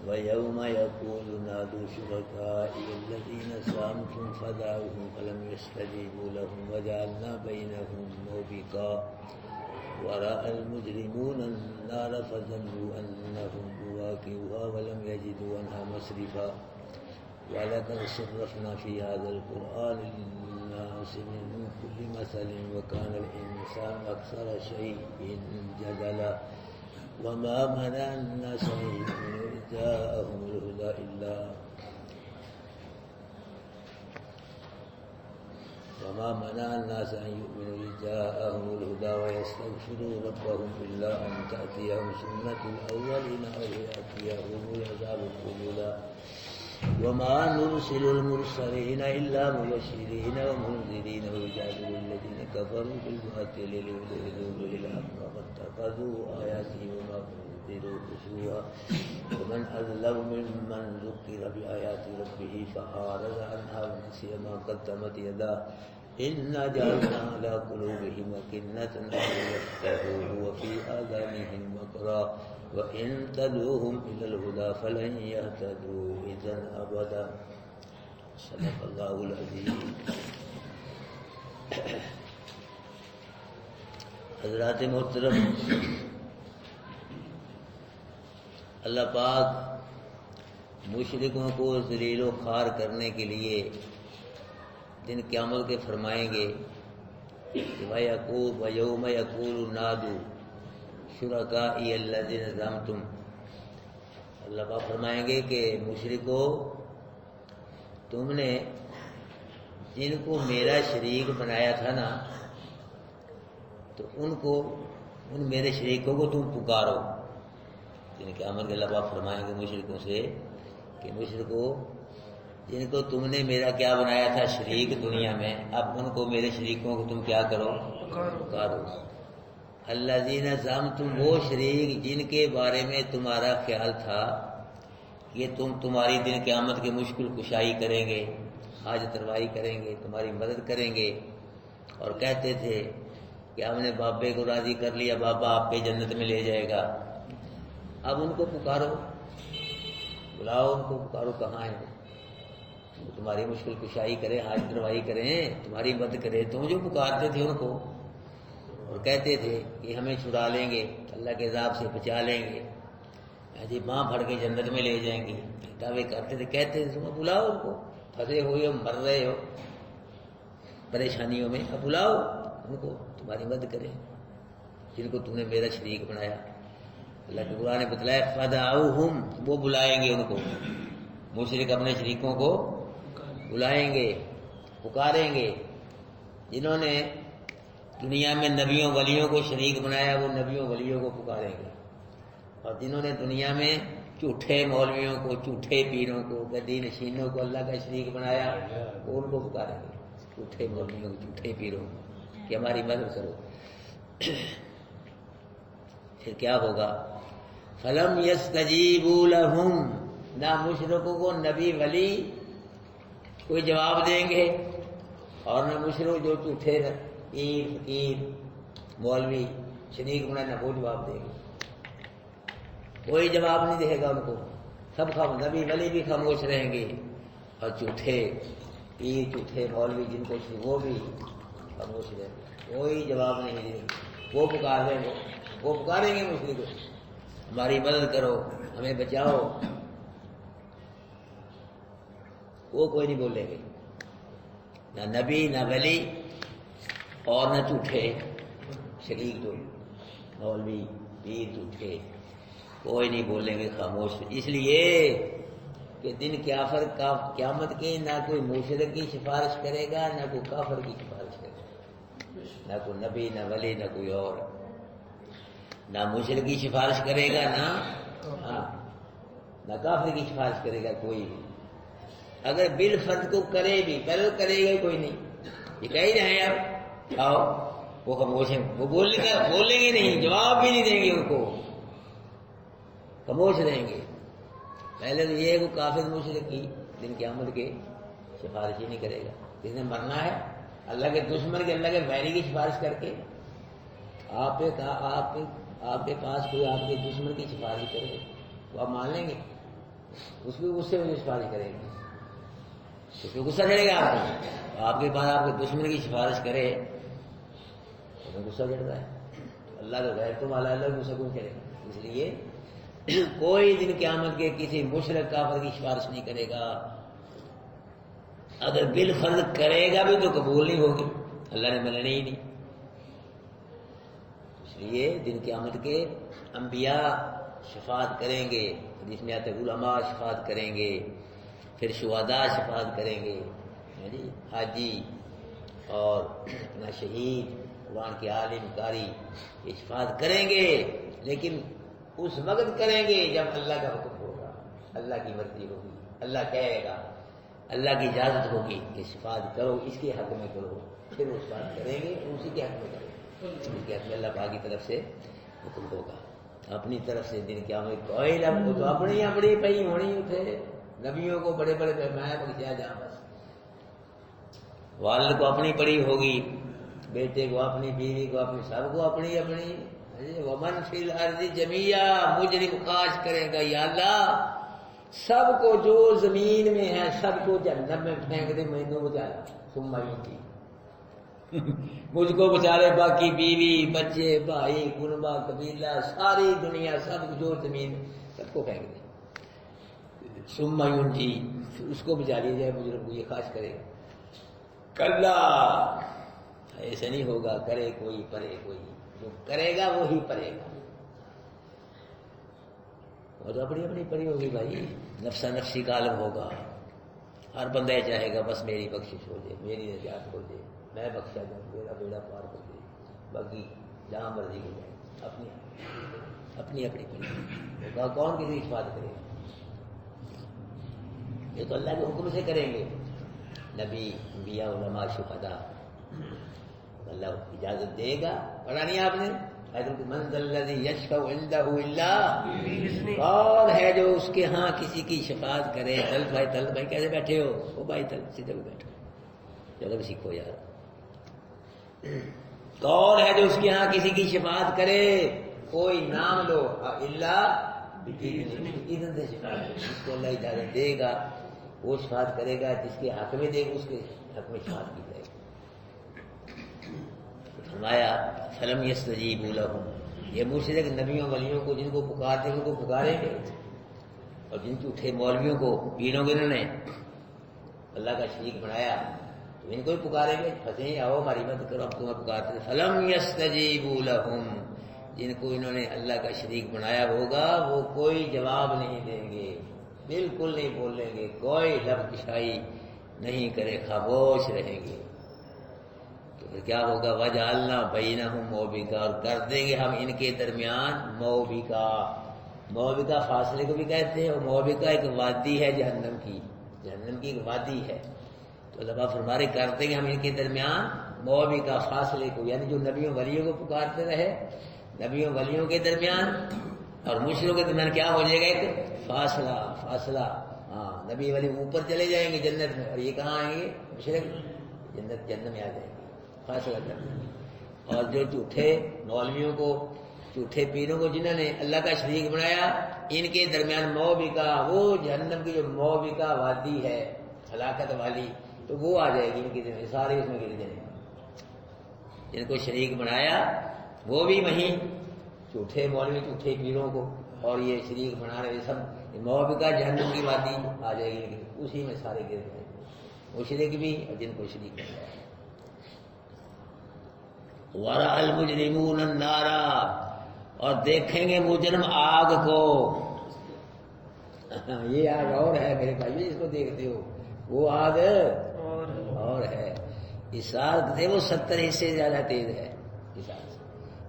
وَيَوْمَ يَقُولُ نَادُوا شُرَكَائِيَ الَّذِينَ زَعَمْتُمْ فَدَعُوهُمْ فَلَمْ يَسْتَجِيبُوا لَهُمْ وَجَعَلْنَا بَيْنَهُم مَّوْبِقًا وَرَأَى الْمُجْرِمُونَ النَّارَ فَظَنُّوا أَنَّهُمْ مُوَاقِعُوهَا وَلَمْ يَجِدُوا عَنْهَا مَصْرِفًا وَلَقَدْ صَرَّفْنَا فِي هَذَا الْقُرْآنِ لِلنَّاسِ مِن كُلِّ مَثَلٍ وَكَانَ الْإِنسَانُ أَكْثَرَ شَيْءٍ جَدَلًا وَمَا مَنَعَ النَّاسَ أَن يُؤْمِنُوا إِذْ جَاءَهُمُ الْهُدَىٰ وَيَسْتَغْفِرُوا رَبَّهُمْ إِلَّا أَن تَأْتِيَهُمْ سُنَّةُ الْأَوَّلِينَ أَوْ يَأْتِيَهُمُ الْعَذَابُ قُبُلًا وَمَا نُرْسِلُ الْمُرْسَلِينَ إِلَّا مُبَشِّرِينَ وَمُنذِرِينَ وَيُجَادِلُ الَّذِينَ كَفَرُوا بِالْبَاطِلِ لِيُدْحِضُوا بِهِ الْحَقَّ وَاتَّخَذُوا آيَاتِي وَمَا أُنذِرُوا هُزُوًا وَمَنْ أَظْلَمُ مِمَّنْ ذُكِّرَ بِآيَاتِ رَبِّهِ فَأَعْرَضَ عَنْهَا وَنَسِيَ مَا قَدَّمَتْ يَدَاهُ إِنَّا جَعَلْنَا عَلَىٰ قُلُوبِهِمْ أَكِنَّةً أَن يَفْقَهُوهُ وَفِي آذَانِهِمْ وَقْرًا وَإِن تَدْعُوهُمْ إِلَى الْهُدَىٰ فَلَن يَهْتَدُوا إِذًا أَبَدًا صدق اللہ العظیم۔ حضرات محترم، اللہ پاک مشرکوں کو ذلیل و خوار کرنے کے لیے دن قیامت کے فرمائیں گے کہ وَيَوْمَ يَقُولُ نَادُوا شُرَكَائِيَ الَّذِينَ زَعَمْتُمْ، اللہ پاک فرمائیں گے کہ مشرکو، تم نے جن کو میرا شریک بنایا تھا نا، تو ان میرے شریکوں کو تم پکارو۔ جن قیامت کے اللہ پاک فرمائیں گے مشرکوں سے کہ مشرکو، جن کو تم نے میرا کیا بنایا تھا شریک دنیا میں، اب ان کو میرے شریکوں کو تم کیا کرو؟ پکارو۔ الذین زعمتم، وہ شریک جن کے بارے میں تمہارا خیال تھا یہ تمہاری دن قیامت کے مشکل کشائی کریں گے، حاجت روائی کریں گے، تمہاری مدد کریں گے، اور کہتے تھے کہ ہم نے بابے کو راضی کر لیا، بابا آپ کے جنت میں لے جائے گا۔ اب ان کو پکارو، بلاؤ ان کو، پکارو کہاں ہے وہ تمہاری مشکل کشائی کریں، حاجت روائی کریں، تمہاری مدد کریں۔ تم جو پکارتے تھے ان کو اور کہتے تھے کہ ہمیں چھڑا لیں گے، اللہ کے عذاب سے بچا لیں گے، جی باں پھڑ کے جنت میں لے جائیں گے، دعوے کرتے تھے، کہتے تھے تم بلاؤ ان کو، پھنسے ہوئے ہو، مر رہے ہو پریشانیوں میں، اب بلاؤ ان کو، تمہاری مدد کریں جن کو تم نے میرا شریک بنایا۔ اللہ کے قرآن نے بتلایا فَدَعَوْهُمْ، وہ بلائیں گے ان کو، مشرک اپنے شریکوں کو بلائیں گے، پکاریں گے۔ جنہوں نے دنیا میں نبیوں ولیوں کو شریک بنایا وہ نبیوں ولیوں کو پکاریں گے، اور جنہوں نے دنیا میں جھوٹے مولویوں کو، جھوٹے پیروں کو، گدی نشینوں کو اللہ کا شریک بنایا وہ ان کو پکاریں گے، جھوٹے مولویوں کو، جھوٹے پیروں کو، کہ ہماری مدد کرو۔ پھر کیا ہوگا؟ فَلَمْ يَسْتَجِيبُوا لَهُمْ، نہ مشرکوں کو نبی ولی کوئی جواب دیں گے، اور نہ مشرک جو جھوٹے پیر فقیر مولوی شریک بنائے نہ وہ جواب دیں گے، کوئی جواب نہیں دے گا ان کو، سب نبی ولی بھی خاموش رہیں گے، اور جھوٹے پیر جھوٹے مولوی جن کو وہ بھی خاموش رہیں گے، کوئی جواب نہیں دیں گے۔ وہ پکاریں گے مشرک کو، ہماری مدد کرو، ہمیں بچاؤ، وہ کوئی نہیں بولیں گے، نہ نبی نہ ولی اور نہ جھوٹے شریک جو مولوی پیر جھوٹے، کوئی نہیں بولیں گے، خاموش۔ اس لیے کہ دن قیامت کی نہ کوئی مشرک کی سفارش کرے گا، نہ کوئی کافر کی سفارش کرے گا، نہ کوئی نبی نہ ولی نہ کوئی اور، نہ مشرک کی سفارش کرے گا نہ کافر کی سفارش کرے گا کوئی بھی۔ اگر بالفرض کو کرے بھی، پہلے کرے گا کوئی نہیں، یہ کہہ رہے ہیں آپ آؤ، وہ خاموش ہیں، وہ بولیں گے نہیں، جواب بھی نہیں دیں گے، ان کو خاموش رہیں گے۔ پہلے تو یہ ہے کہ کافر مشرک کی دن قیامت کے سفارش ہی نہیں کرے گا، جس نے مرنا ہے اللہ کے دشمن کے، اللہ کے ویری کی سفارش کر کے، آپ کے پاس کوئی آپ کے دشمن کی سفارش کرے تو آپ مان لیں گے؟ اس پہ غصے میں سفارش کرے گی، اس پہ غصہ چڑھے گا آپ کو، آپ کے پاس آپ کے دشمن کی سفارش کرے تو غصہ چڑھتا ہے، اللہ کا غیر تم اللہ غصہ کیوں کرے گا؟ اس لیے کوئی دن قیامت کے کسی مشرک کافر کی سفارش نہیں کرے گا، اگر بالفرض کرے گا بھی تو قبول نہیں ہوگی، اللہ نے مننے ہی نہیں۔ اس لیے دن قیامت کے انبیاء شفاعت کریں گے، جس میں آتے علماء شفاعت کریں گے، پھر شہداء شفاعت کریں گے، حاجی اور اپنا شہید، قرآن کے عالم قاری یہ شفاعت کریں گے، لیکن اس وقت کریں گے جب اللہ کا حکم ہوگا، اللہ کی مرضی ہوگی، اللہ کہے گا، اللہ کی اجازت ہوگی کہ شفاعت کرو، اس کے حق میں کرو، پھر وہ شفاعت کریں گے، اسی کے حق میں کرو، اس کے حق میں اللہ پاک کی طرف سے حکم ہوگا۔ اپنی طرف سے دن قیامت کوئی لب تو اپنی پئی ہونی تھے، نبیوں کو بڑے بڑے پیمائے بخشیا جہاں بس، والد کو اپنی پڑی ہوگی، بیٹے کو اپنی، بیوی کو اپنی، سب کو اپنی اپنی۔ ومن فی الارض جمیعا، مجرم خواہش کرے گا یا اللہ سب کو جو زمین میں ہے سب کو جہنم میں پھینک دے، مجھے بچا لے، ثم یجی مجھ کو بچا لے، باقی بیوی بچے بھائی کنبا قبیلہ ساری دنیا سب جو زمین سب کو پھینک دے، ثم یجی اس کو بچا لیا جائے، مجرم کو یہ خواہش کرے گا۔ کلا ایسا نہیں ہوگا، کرے کوئی پرے کوئی، جو کرے گا وہی پرے گا، اور اپنی اپنی پری ہوگی بھائی، نفسا نفسی کا عالم ہوگا، ہر بندہ یہ چاہے گا بس میری بخشش ہو جائے، میری نجات ہو جائے، میں بخشا جاؤں، میرا بیڑا پار ہو جائے، باقی جہاں مرضی ہو جائے، اپنی اپنی پری ہوگا، کون کسی کی بات کرے گا؟ یہ تو اللہ کے حکم سے کریں گے، نبی انبیاء علماء شہداء، اللہ اجازت دے گا۔ پڑھا نہیں آپ نے من ذا الذی یشفع عندہ الا بإذنہ، کون ہے جو اس کے ہاں کسی کی شفاعت کرے؟ طلت بھائی کیسے بیٹھے ہو؟ وہ بھائی طلت سیدھے بیٹھو، چلو بھی سیکھو یار، کون ہے جو اس کے ہاں کسی کی شفاعت کرے؟ کوئی نام لو، الا اذن سے شفاعت، جس کو اللہ اجازت دے گا وہ شفاعت کرے گا، جس کے حق میں دے گا اس کے حق میں شفاعت کی جائے گی۔ فرمایا فلم یستجیبوا لہم، یہ مشرک نبیوں ولیوں کو جن کو پکارتے ہیں ان کو پکاریں گے، اور جن جھوٹے مولویوں کو پیروں کے انہوں نے اللہ کا شریک بنایا تو ان کو بھی پکاریں گے، پھنسے آؤ ہماری مدد کرو، ہم تمہیں پکارتے ہیں۔ فلم یستجیبوا لہم، جن کو انہوں نے اللہ کا شریک بنایا ہوگا وہ کوئی جواب نہیں دیں گے، بالکل نہیں بولیں گے، کوئی لب کشائی نہیں کرے، خاموش رہیں گے، تو پھر کیا ہوگا؟ وجعلنا بینہم موبقا، اور کر دیں گے ہم ان کے درمیان موبقا، موبقا فاصلے کو بھی کہتے ہیں، اور موبقا ایک وادی ہے جہنم کی ایک وادی ہے، تو اللہ فرما رہے کر دیں گے ہم ان کے درمیان موبقا فاصلے کو، یعنی جو نبیوں ولیوں کو پکارتے رہے نبیوں ولیوں کے درمیان اور مشرکوں کے درمیان کیا ہو جائے گا؟ ایک فاصلہ، ہاں نبی ولی اوپر چلے جائیں گے جنت میں، اور یہ کہاں آئیں گے؟ مشرک جنت میں آ جائیں گے، فاصلہ کرنا۔ اور جو جھوٹے مولویوں کو، جھوٹے پیروں کو جنہوں نے اللہ کا شریک بنایا، ان کے درمیان موبقا، وہ جہنم کی جو موبقا وادی ہے ہلاکت والی، تو وہ آ جائے گی ان کے درمیان، سارے اس میں گر جائیں گے، جن کو شریک بنایا وہ بھی وہیں، جھوٹے مولوی جھوٹے پیروں کو اور یہ شریک بنا رہے سب، موبقا جہنم کی وادی آ جائے گی، اسی میں سارے گر جائیں گے، وہ شریک بھی اور جن کو شریک بنایا۔ ورأى المجرمون النار، اور دیکھیں گے مجرم آگ کو، یہ آگ اور ہے میرے بھائی اس کو دیکھتے ہو، وہ آگ اور ہے، اس آگ سے وہ 70 حصے زیادہ تیز ہے اس آگ سے،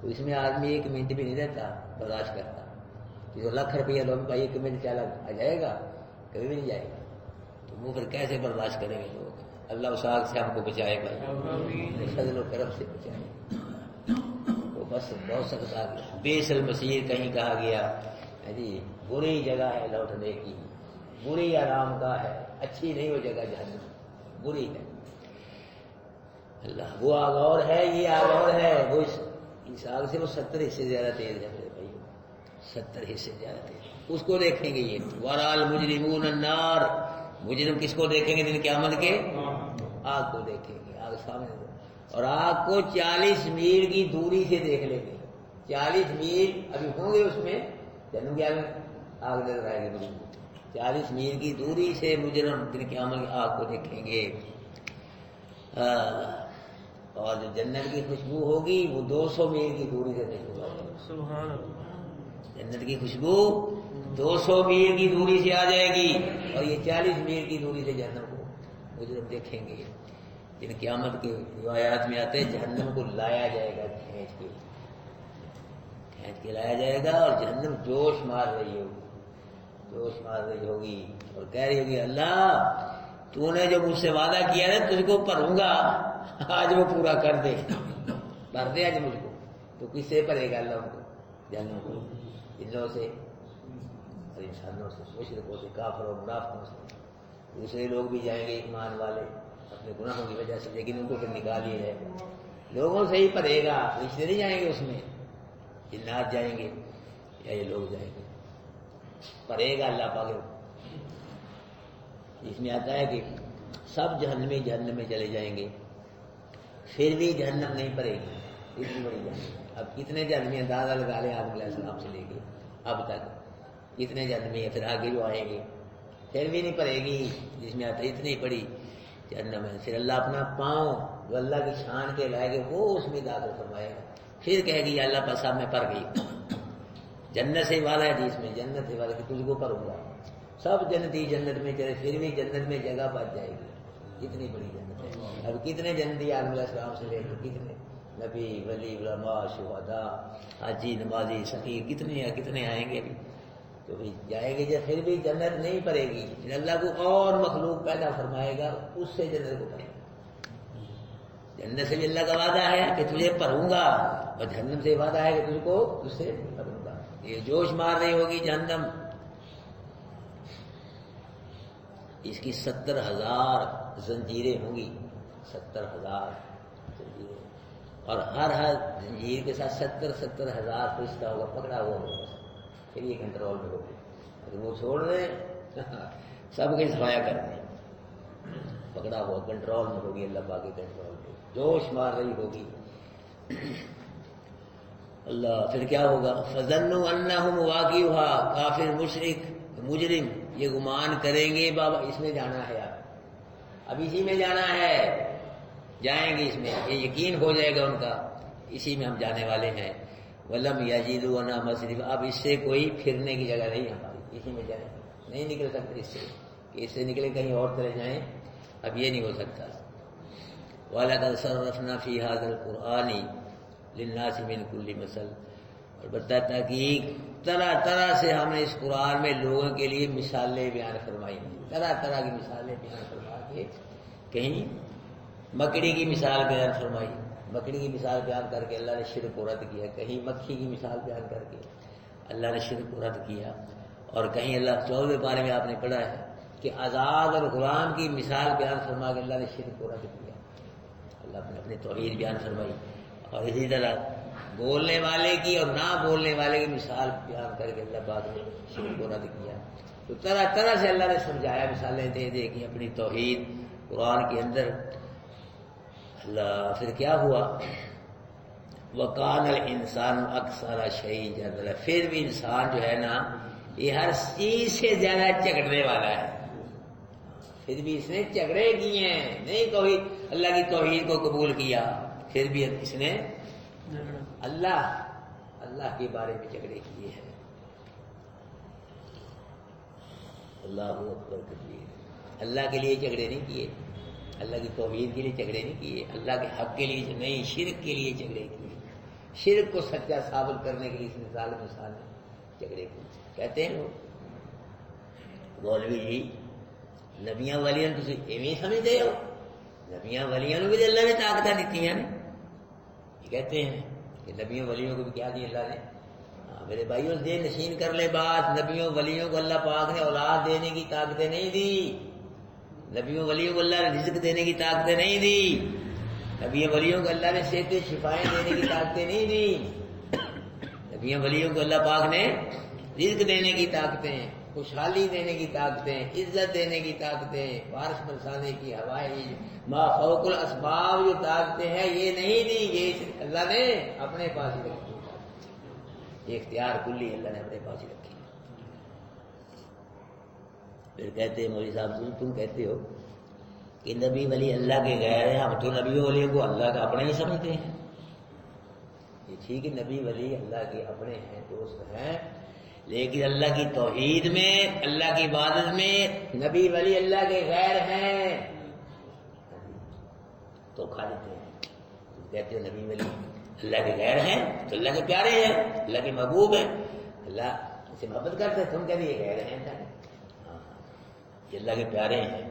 تو اس میں آدمی 1 منٹ بھی نہیں رہتا، برداشت کرتا، جو لاکھ روپیہ لوگ بھائی 1 منٹ چلا آ جائے گا، کبھی بھی نہیں جائے گا، تو وہ پھر کیسے برداشت کریں گے لوگ؟ اللہ اس آگ سے ہم کو بچائے بھائی، فضل و کرم سے بچائے، وہ بس بہت سخت آگ ہے، بیس المسیر کہیں کہا گیا جی بری جگہ ہے لوٹنے کی، بری آرام گاہ ہے، اچھی نہیں وہ جگہ جہنم، بری ہے۔ اللہ وہ آگ اور ہے، یہ آگ اور ہے، وہ اس آگ سے وہ 70 حصے زیادہ تیز ہے میرے بھائی، 70 حصے زیادہ تھے، اس کو دیکھیں گے یہ ورال مجرمون النار، مجرم کس کو دیکھیں گے دن قیامت کے؟ آگ کو دیکھیں گے، آگ سامنے، اور آگ کو 40 میل کی دوری سے دیکھ لیں گے، 40 میل ابھی ہوں گے اس میں، جنم کی آگ نظر آئے گی مجرم کو، 40 میل کی دوری سے مجرم دن قیامت کی آگ کو دیکھیں گے۔ اور جو جنت کی خوشبو ہوگی وہ 200 میل کی دوری سے دیکھے گا، سبحان اللہ، جنت کی خوشبو 200 میل کی دوری سے آ جائے گی، اور یہ 40 میل کی دوری سے جہنم کو مجرم دیکھیں گے۔ جن قیامت کے روایات میں آتے ہیں جہنم کو لایا جائے گا، کھینچ کے لایا جائے گا، اور جہنم جوش مار رہی ہوگی اور کہہ رہی ہوگی اللہ تو نے جو مجھ سے وعدہ کیا نا تجھ کو بھروں گا، آج وہ پورا کر دے، بھر دے آج مجھ کو۔ تو کس سے بھرے گا اللہ ان کو؟ جہنم کو جنوں سے اور انسانوں سے، مشرکوں سے، کافروں منافقوں سے۔ دوسرے لوگ بھی جائیں گے ایمان والے اپنے گناہوں کی وجہ سے، لیکن ان کو پھر نکال لیا جائے گا، لوگوں سے ہی پڑے گا، رشتے نہیں جائیں گے اس میں، جنات جائیں گے یا یہ لوگ جائیں گے، پڑے گا اللہ پاک۔ اس میں آتا ہے کہ سب جہنم میں چلے جائیں گے، پھر بھی جہنم نہیں پڑے گی، اتنی بڑی جہنم۔ اب کتنے جہنمی اندازہ لگا لیں آدم علیہ السلام سے لے کے اب تک کتنے جہنمی ہیں، پھر آگے جو آئیں گے پھر بھی نہیں پڑے گی، جس میں آتا ہے اتنی بڑی جہنم ہے۔ پھر اللہ اپنا پاؤں جو اللہ کی شان کے لائے گے وہ اس میں داخل فرمائے گا، پھر کہے گی یا اللہ پاس میں پڑ گئی، جنت سے وعدہ ہے جس میں، جنت سے وعدہ کہ تجھ کو پڑوں گا۔ سب جنتی جنت میں چلے پھر بھی جنت میں جگہ بچ جائے گی، اتنی بڑی جنت ہے۔ اب کتنے جنتی آدم علیہ السلام سے لے کے کتنے نبی ولی علماء شہداء حاجی نمازی سقیر کتنے آئیں گے ابھی، تو بھی جائیں گے، جب پھر بھی جنت نہیں پڑے گی، پھر اللہ کو اور مخلوق پیدا فرمائے گا اس سے جنت کو پڑے گا۔ جنت سے بھی اللہ کا وعدہ ہے کہ تجھے پڑھوں گا، اور جہنم سے وعدہ ہے کہ تجھ کو تجھ سے پڑھوں گا۔ یہ جوش مار رہی ہوگی جہنم، اس کی 70,000 زنجیریں ہوں گی، 70,000 زنجیریں، اور ہر زنجیر کے ساتھ 70,000 فرشتہ ہوگا پکڑا ہوا ہوگا، پھر یہ کنٹرول میں ہوگی۔ اگر وہ چھوڑ رہے سب کے سفایا کر دیں، پکڑا ہوا کنٹرول میں ہوگی، اللہ پاک کے کنٹرول میں جوش مار رہی ہوگی۔ اللہ پھر کیا ہوگا؟ فظنوا انہم واقعوها، کافر مشرک مجرم یہ گمان کریں گے بابا اس میں جانا ہے، اب اسی میں جانا ہے، جائیں گے اس میں، یہ یقین ہو جائے گا ان کا اسی میں ہم جانے والے ہیں۔ ولم یجدوا عنہا مصرفا، اب اس سے کوئی پھرنے کی جگہ نہیں ہماری، اسی میں جائیں، نہیں نکل سکتے اس سے، کہ اس سے نکلے کہیں اور طرح جائیں، اب یہ نہیں ہو سکتا۔ وَلَقَدْ صَرَّفْنَا فِي هَذَا الْقُرْآنِ لِلنَّاسِ مِنْ كُلِّ مَثَلٍ، اور بتاتا تحقیق طرح طرح سے ہم نے اس قرآن میں لوگوں کے لیے مثالیں بیان فرمائی ہیں، طرح طرح کی مثالیں بیان فرما کے، کہیں مکڑی کی مثال بیان فرمائی، مکڑی کی مثال بیان کر کے اللہ نے شرک کو رد کیا، کہیں مکھی کی مثال بیان کر کے اللہ نے شرک کو رد کیا، اور کہیں اللہ 14ویں پارے میں آپ نے پڑھا ہے کہ آزاد اور غلام کی مثال بیان فرما کے اللہ نے شرک کو رد کیا، اللہ نے اپنی توحید بیان فرمائی، اور اسی طرح بولنے والے کی اور نہ بولنے والے کی مثال بیان کر کے اللہ پاک نے شرک کو رد کیا۔ تو طرح طرح سے اللہ نے سمجھایا، مثالیں دے دے کہ اپنی توحید قرآن کے اندر۔ اللہ پھر کیا ہوا؟ وَقَانَ الْإِنسَانُ أَكْثَرَ شَيْءٍ جَدَلًا، پھر بھی انسان جو ہے نا یہ ہر چیز سے زیادہ جھگڑنے والا ہے، پھر بھی اس نے جھگڑے کیے ہیں، نہیں توحید اللہ کی توحید کو قبول کیا، پھر بھی اس نے اللہ کے بارے میں جھگڑے کیے ہیں۔ اللہ اکبر کبیر، اللہ کے لیے جھگڑے نہیں کیے، اللہ کی توحید کے لیے جھگڑے نہیں کیے، اللہ کے حق کے لیے نہیں، شرک کے لیے جھگڑے کیے، شرک کو سچا ثابت کرنے کے لیے اس مثال نے جھگڑے کیے۔ کہتے ہیں مولوی جی نبیاں ولیاں تسی ایویں سمجھتے ہو، نبیاں ولیاں کو بھی اللہ نے طاقتیں دیتی ہیں، یہ کہتے ہیں کہ نبیوں ولیوں کو بھی کیا دی اللہ نے؟ میرے بھائیوں سے نشین کر لے بات، نبیوں ولیوں کو اللہ پاک نے اولاد دینے کی طاقتیں نہیں دی، نبیوں ولیوں کو اللہ نے رزق دینے کی طاقتیں نہیں دی، نبیوں ولیوں کو اللہ نے صحت شفائیں دینے کی طاقتیں نہیں دی، یہ ولیوں کو اللہ پاک نے رزق دینے کی طاقتیں، خوشحالی دینے کی طاقتیں، عزت دینے کی طاقتیں، بارش برسانے کی، ہوائیں، ما فوق الاسباب جو طاقتیں ہیں یہ نہیں دی، یہ اللہ نے اپنے پاس ہی رکھی، یہ اختیار کلی اللہ نے اپنے پاس ہی رکھی۔ پھر کہتے ہیں مولوی صاحب تم کہتے ہو کہ نبی ولی اللہ کے غیر ہیں، ہم تو نبی ولی کو اللہ کا اپنا ہی سمجھتے ہیں۔ یہ ٹھیک ہے، نبی ولی اللہ کے اپنے ہیں، دوست ہیں، لیکن اللہ کی توحید میں، اللہ کی عبادت میں نبی ولی اللہ کے غیر ہیں تو کھا دیتے ہیں۔ کہتے ہو نبی ولی اللہ کے غیر ہیں تو اللہ کے پیارے ہیں، اللہ کے محبوب ہیں، اللہ سے محبت کرتے ہیں، تم کہتے یہ غیر ہیں، یہ اللہ کے پیارے ہیں،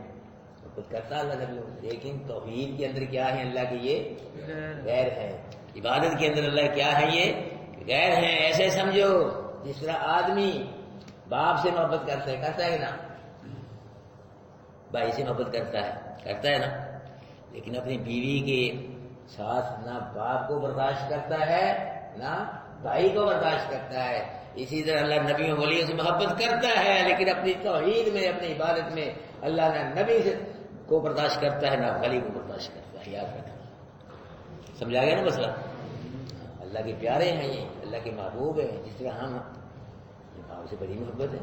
محبت کرتا اللہ نبی، لیکن توحید کے اندر کیا ہے اللہ کے یہ غیر ہیں، عبادت کے اندر اللہ کیا ہے یہ غیر ہیں۔ ایسے سمجھو جس طرح آدمی باپ سے محبت کرتا ہے نا، بھائی سے محبت کرتا ہے نا، لیکن اپنی بیوی کے ساتھ نہ باپ کو برداشت کرتا ہے نہ بھائی کو برداشت کرتا ہے، اسی طرح اللہ نبی و ولیوں سے محبت کرتا ہے، لیکن اپنی توحید میں، اپنی عبادت میں اللہ نہ نبی کو برداشت کرتا ہے نہ ولی کو برداشت کرتا ہے۔ یاد رکھنا، سمجھا گیا نا مسئلہ؟ اللہ کے پیارے ہیں، یہ اللہ کے محبوب ہیں، جس طرح ہم باپ سے بڑی محبت ہے،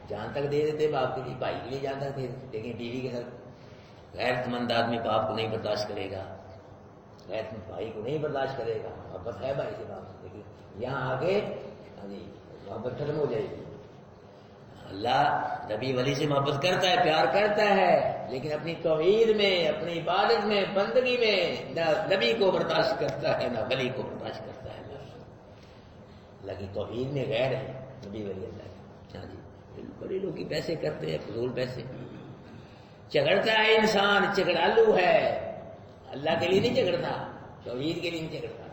جان تک دے دیتے باپ کے لیے، بھائی کے لیے جان تک دے دیتے، لیکن بیوی کے ساتھ غیرت مند آدمی باپ کو نہیں برداشت کرے گا، غیرت مند بھائی کو نہیں برداشت کرے گا، محبت ہے بھائی سے باپ سے، لیکن یہاں آگے محبت ختم ہو جائے گی۔ اللہ نبی ولی سے محبت کرتا ہے، پیار کرتا ہے، لیکن اپنی توحید میں، اپنی عبادت میں، بندگی میں نہ نبی کو برداشت کرتا ہے نہ ولی کو برداشت کرتا ہے۔ اللہ کی توحید میں غیر ہے نبی ولی اللہ کی۔ ہاں جی، بڑے لوگ کی پیسے کرتے ہیں، فضول پیسے، جھگڑتا ہے انسان، جھگڑالو ہے، اللہ کے لیے نہیں جھگڑتا، توحید کے لیے نہیں جھگڑتا،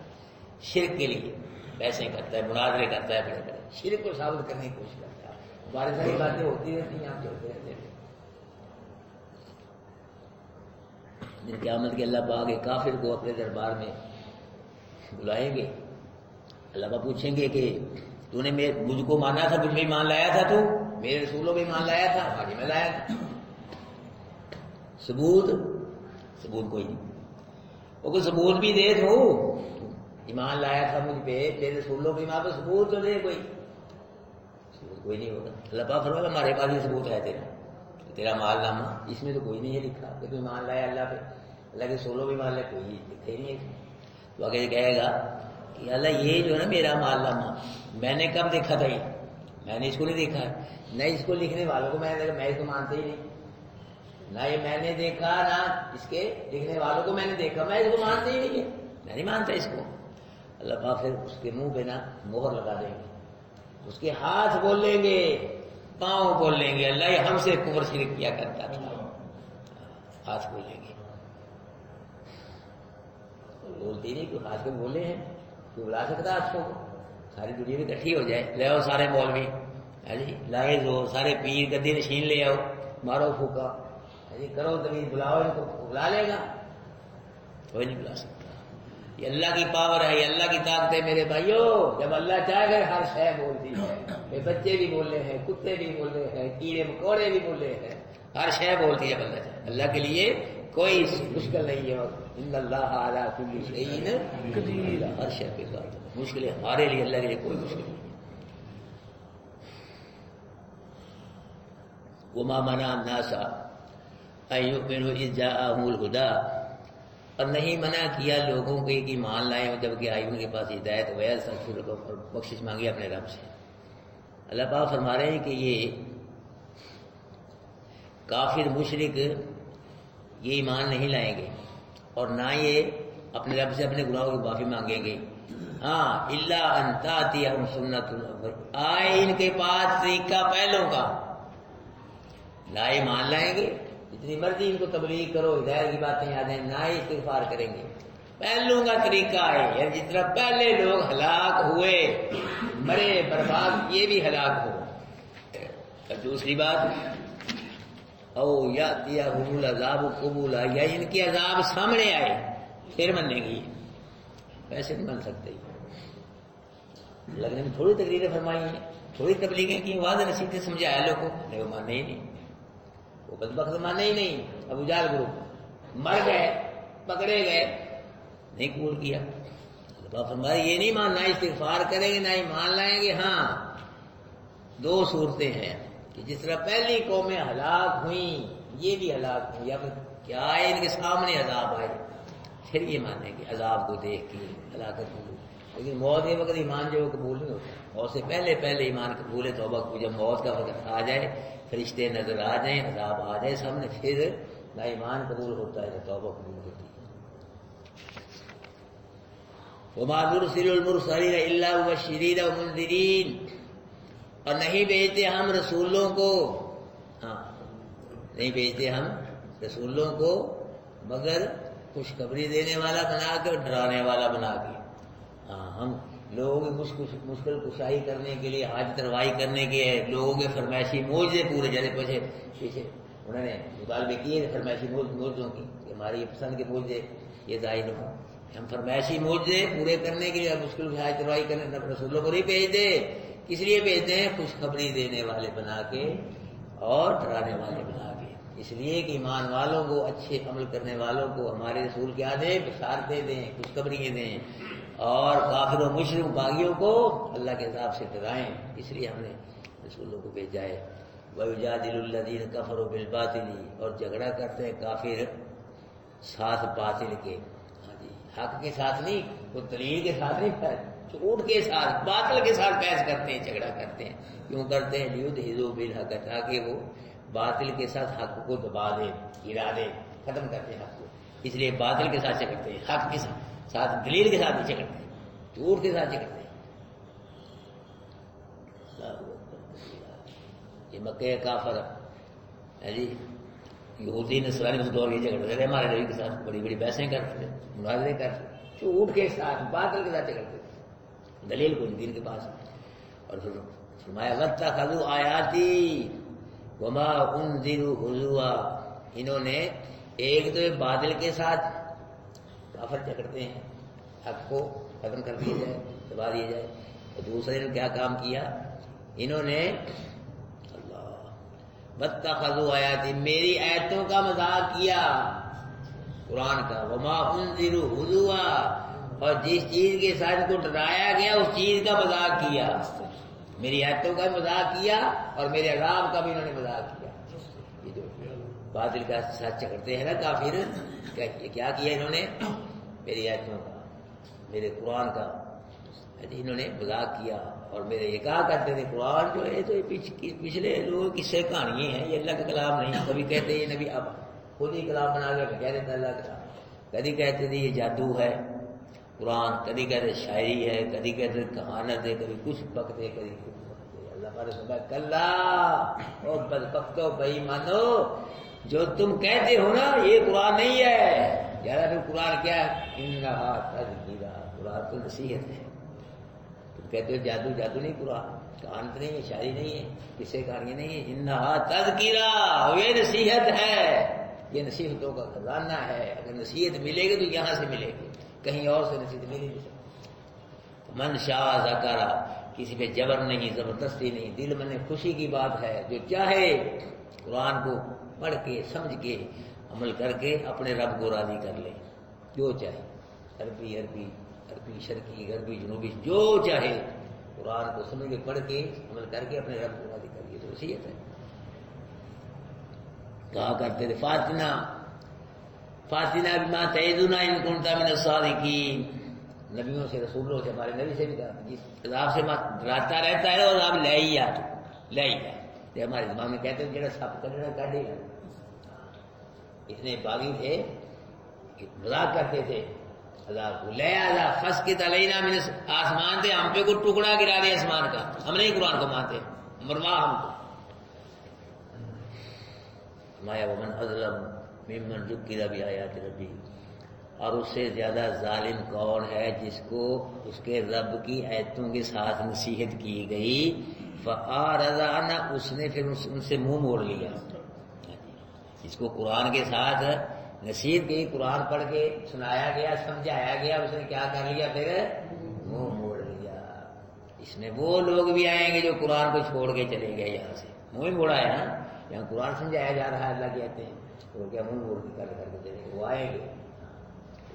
شرک کے لیے پیسے کرتا ہے، مناظرے کرتا ہے، بڑے بڑے شرک کو ثابت کرنے کی کوشش کرتا ہے۔ ہماری ساری باتیں ہوتی رہتی ہیں، آپ چلتے رہتے ہیں۔ دن قیامت کے اللہ پاک ایک کافر کو اپنے دربار میں بلائیں گے، اللہ پاک پوچھیں گے کہ تو نے مجھ کو مانا تھا، مجھ میں ایمان لایا تھا، تو میرے رسولوں میں ایمان لایا تھا، ہماری میں لایا تھا، ثبوت کوئی نہیں، وہ کوئی ثبوت بھی دے، تو ایمان لایا تھا مجھ پہ، میرے رسولوں کے ایمان پہ ثبوت تو دے، کوئی نہیں ہوگا۔ اللہ پاک فرمائے ہمارے پاس یہ ثبوت ہے تیرا مال نامہ، اس میں تو کوئی نہیں ہے لکھا کہ تو ایمان لایا اللہ پہ، اللہ کے رسولوں بھی ایمان لایا، کوئی لکھے نہیں ہے۔ تو آگے کہے گا کہ اللہ یہ جو ہے نا میرا مال نامہ، میں نے کب دیکھا تھا، یہ میں نے اس کو نہیں دیکھا ہے، نہ اس کو لکھنے والوں کو میں اس کو مانتا ہی نہیں، نہ یہ میں نے دیکھا، نہ اس کے لکھنے والوں کو میں نے دیکھا، میں اس کو مانتا ہی نہیں ہے، میں نہیں مانتا اس کو۔ اللہ پاک پھر اس کے منہ پہ نا مہر لگا دیں گے، اس کے ہاتھ بولیں گے، پاؤں بولیں گے، اللہ یہ ہم سے کفر شرک کیا کرتا تھا، ہاتھ بولیں گے، بولتے نہیں، کوئی ہاتھ کو بولے ہیں، کوئی بلا سکتا ہاتھ کو، ساری دنیا میں اکٹھی ہو جائے، لے آؤ سارے مولوی، لائے زور، سارے پیر گدے نشین لے آؤ، مارو پھوکا، کرو تمیز، بلاؤ ان کو، بلا لے گا؟ کوئی نہیں بلا سکتا۔ یہ اللہ کی پاور ہے، یہ اللہ کی طاقت ہے میرے بھائیوں، جب اللہ چاہے گا ہر شے بولتی ہے، یہ بچے بھی بول رہے ہیں، کتے بھی بول رہے ہیں، کیڑے مکوڑے بھی بول رہے ہیں، ہر شے بولتی ہے اللہ چاہے، اللہ کے لیے کوئی مشکل نہیں ہے، ان اللہ علی کل شیء قدیر، ہر شے پہ قادر، مشکل ہے ہمارے لیے، اللہ کے لیے کوئی مشکل نہیں۔ وما منع الناس ان یؤمنوا اذ جاءهم الهدى، اور نہیں منع کیا لوگوں کے کہ ایمان لائے جب کہ آئی ان کے پاس ہدایت، ویستغفروا، اور بخشش مانگی اپنے رب سے۔ اللہ پاک فرما رہے ہیں کہ یہ کافر مشرک یہ ایمان نہیں لائیں گے اور نہ یہ اپنے رب سے اپنے گناہوں کی معافی مانگیں گے، ہاں الا ان تاتیہم سنت الاول، آئے ان کے پاس طریقہ پہلوں کا، نہ ایمان لائیں گے، جتنی مرضی ان کو تبلیغ کرو، ہدایت کی باتیں یاد ہیں، نہ ہی استغفار کریں گے، پہلوں کا طریقہ ہے، یعنی جس طرح پہلے لوگ ہلاک ہوئے، مرے برباد، یہ بھی ہلاک ہو۔ اور دوسری بات، او یاتیہم العذاب قبولا، یا ان کے عذاب سامنے آئے پھر منیں گی، ویسے نہیں من سکتے، لگنے میں تھوڑی تقریریں فرمائی ہیں، تھوڑی تبلیغیں کی، واضح نصیحتیں سمجھایا لوگوں کو، نہیں وہ مانے ہی نہیں، وہ بدبخت مانے ہی نہیں۔ ابو جہل گروپ مر گئے، پکڑے گئے، نہیں قبول کیا۔ اللہ فرمایا یہ نہیں ماننا، استغفار کریں گے نہ ایمان لائیں گے۔ ہاں دو صورتیں ہیں کہ جس طرح پہلی قومیں ہلاک ہوئیں یہ بھی ہلاک ہوئی، یا پھر کیا ہے ان کے سامنے عذاب آئے پھر یہ مانیں گے عذاب کو دیکھ کے ہلاکت قبول۔ لیکن موت کے وقت ایمان جو قبول نہیں ہوتا، موت سے پہلے پہلے ایمان قبول ہے، توبہ کو جب موت کا وقت آ جائے، فرشتے نظر آ جائیں، عذاب آ جائے سامنے، پھر نہ ایمان قبول ہوتا ہے نہ توبہ قبول ہوتی ہے۔ وما نرسل المرسلین الا مبشرین ومنذرین، اور نہیں بھیجتے ہم رسولوں کو، ہاں نہیں بھیجتے ہم رسولوں کو مگر خوشخبری دینے والا بنا کے اور ڈرانے والا بنا کے۔ ہاں ہم لوگوں کی مشکل کشائی کرنے کے لیے، حاجت روائی کرنے کے، لوگوں کے فرمائشی موجے پورے جلے پیچھے انہوں نے مطالبے کیے فرمائشی موجوں کی کہ ہماری پسند کے موجے یہ ظاہر ہوں۔ ہم فرمائشی موجے پورے کرنے کے لیے مشکل حاجت روائی کرنے رسولوں کو نہیں بھیجتے، کس لیے بھیجتے ہیں؟ خوشخبری دینے والے بنا کے اور ڈرانے والے بنا کے، اس لیے کہ ایمان والوں کو، اچھے عمل کرنے والوں کو ہمارے رسول کیا دیں؟ بشارتیں دیں، خوشخبریاں دیں، اور کافر و مشرک باغیوں کو اللہ کے عذاب سے ڈرائیں۔ اس لیے ہم نے رسولوں کو بھیجا ہے۔ وَيُجَادِلُ الَّذِينَ كَفَرُوا بِالْبَاطِلِ، اور جھگڑا کرتے ہیں کافر ساتھ باطل کے، ہاں جی حق کے ساتھ نہیں، وہ دلیل کے ساتھ نہیں، جھوٹ کے ساتھ، باطل کے ساتھ بحث کرتے ہیں، جھگڑا کرتے ہیں۔ کیوں کرتے ہیں؟ لِيُدْحِضُوا بِالْحَقِّ، تاکہ وہ باطل کے ساتھ حق کو دبا دے، گرا دے، ختم کرتے ہیں حق کو۔ اس لیے باطل کے ساتھ جھگڑتے ہیں، حق کے ساتھ دلیل کے ساتھ نہیں جھگڑتے ہیں، جھوٹ کے ساتھ جھگڑتے ہیں۔ یہ مکہ کافر ہے جی، یہودی نصرانی اس دور یہ جھگڑتے تھے ہمارے نبی کے ساتھ، بڑی بڑی بحثیں کرتے تھے، مناظرے کرتے تھے، جھوٹ کے ساتھ باطل کے ساتھ جھگڑتے تھے، دلیل کو دین کے پاس۔ اور پھر فرمایا وَاتَّخَذُوا آیَاتِی وَمَا أُنذِرُوا هُزُوًا، انہوں نے ایک تو باطل کے ساتھ کافر جھگڑتے ہیں، حق کو ختم کر دیا جائے، دبا دیا جائے، اور دوسرے نے کیا کام کیا؟ انہوں نے وَاتَّخَذُوا آیَاتِی، میری آیتوں کا مذاق کیا، قرآن کا، وَمَا أُنذِرُوا هُزُوًا، اور جس چیز کے ساتھ کو ڈرایا گیا اس چیز کا مذاق کیا، میری آیتوں کا مذاق کیا اور میرے عذاب کا بھی انہوں نے مذاق کیا۔ یہ جو باطل کا ساتھ چکرتے ہیں نا کافر، کیا کیا انہوں نے؟ میری آیتوں کا، میرے قرآن کا انہوں نے مذاق کیا، اور میرے یہ کہا کرتے تھے قرآن جو ہے تو پچھلے لوگوں کی سے کہانیاں ہیں، یہ اللہ کا کلام نہیں۔ کبھی کہتے یہ نبی اب خود ہی کلام بنا کے کہہ دیتا اللہ کا، کبھی کہتے تھے یہ جادو ہے قرآن، کبھی کہتے شاعری ہے، کبھی کہتے کہانت ہے، کبھی کچھ پکتے کبھی کچھ پکتے۔ اللہ تعالیٰ نے کہا کلا اور بدبختو بے ایمانو، جو تم کہتے ہو نا یہ قرآن نہیں ہے، یار پھر قرآن کیا ہے؟ انہا تذکرہ، قرآن تو نصیحت ہے۔ تم کہتے ہو جادو، جادو نہیں قرآن، کہانت نہیں ہے، شاعری نہیں ہے، کسے کہانی نہیں ہے، انہا تذکرہ، یہ نصیحت ہے، یہ نصیحتوں کا خزانہ ہے۔ اگر نصیحت ملے گی تو یہاں سے ملے گی، کہیں اور سے نصیحت مل نہیں سکتی۔ من شاء ذکرہ، کسی پہ جبر نہیں، زبردستی نہیں، دل میں خوشی کی بات ہے، جو چاہے قرآن کو پڑھ کے سمجھ کے عمل کر کے اپنے رب کو راضی کر لے، جو چاہے، عربی شرقی غربی جنوبی، جو چاہے قرآن کو سمجھ کے پڑھ کے عمل کر کے اپنے رب کو راضی کر لے، تو وصیت ہے۔ کہا کرتے تھے فاتنا بما تعدنا ان کنت من الصادقین، نبیوں سے رسولوں سے، ہمارے نبی سے بھی کہا جس عذاب سے ڈراتا رہتا ہے اور آپ لے ہی آ یہ ہمارے زبان میں کہتے ہیں جڑا سب کرنا کاٹے گا۔ اتنے باغی تھے مذاق کرتے تھے عذاب کو، لے آ فس کی تلینا من آسمان تھے، ہم پہ کو ٹکڑا گرا دے آسمان کا، ہم نہیں قرآن کو مانتے، مروا ہم کو۔ مایا ومن اظلم ممن ذکر بآیات ربی، اور اس سے زیادہ ظالم کون ہے جس کو اس کے رب کی آیتوں کے ساتھ نصیحت کی گئی، فأعرض عنہ، اس نے پھر ان سے منہ موڑ لیا۔ جس کو قرآن کے ساتھ نصیحت کی، قرآن پڑھ کے سنایا گیا، سمجھایا گیا، اس نے کیا کر لیا؟ پھر منہ موڑ لیا۔ اس میں وہ لوگ بھی آئیں گے جو قرآن کو چھوڑ کے چلے گئے یہاں سے، منہ موڑا ہے نا، یہاں قرآن سمجھایا جا رہا ہے، اللہ کہتے ہیں تو کیا منہ موڑ کے کر کے چلے گئے، وہ آئیں گے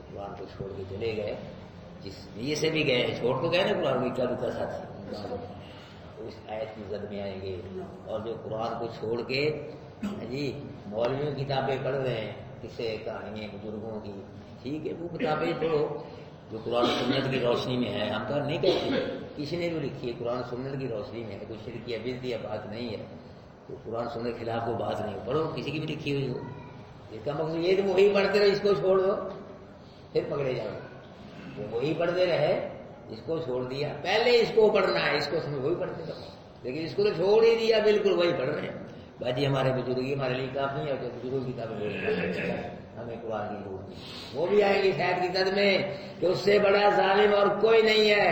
قرآن کو چھوڑ کے چلے گئے، جس نیت سے بھی گئے، چھوڑ تو گئے نا قرآن کو، کیا دکھا ساتھی اس آیت کی زد میں آئیں گے۔ اور جو قرآن کو چھوڑ کے جی مولویوں کی کتابیں پڑھ رہے ہیں، قصے کہانیاں بزرگوں کی، ٹھیک ہے وہ کتابیں پڑھو جو قرآن سنت کی روشنی میں ہے، ہم تو نہیں کہتے کسی نے بھی لکھی ہے قرآن سنت کی روشنی میں ہے، کوئی شرکیہ بدعتیہ بات نہیں ہے، تو قرآن سننے کے خلاف کوئی بات نہیں، پڑھو کسی کی بھی لکھی ہوئی ہو، اس کا مقصد یہ تو وہی پڑھتے رہے، اس کو چھوڑ دو پھر پکڑے جاؤ، وہ وہی پڑھتے رہے، اس کو چھوڑ دیا، پہلے اس کو پڑھنا ہے، اس کو سمجھ وہی پڑھتے رہو، لیکن اس کو تو چھوڑ ہی دیا، بالکل وہی پڑھ رہے ہیں۔ باجی ہمارے بزرگ ہمارے لیے کافی ہے کہ بزرگوں کی کتابیں ہمیں قرآن کی ضرورت نہیں، وہ بھی آئیں گے شاید کی قد میں کہ اس سے بڑا ظالم اور کوئی نہیں ہے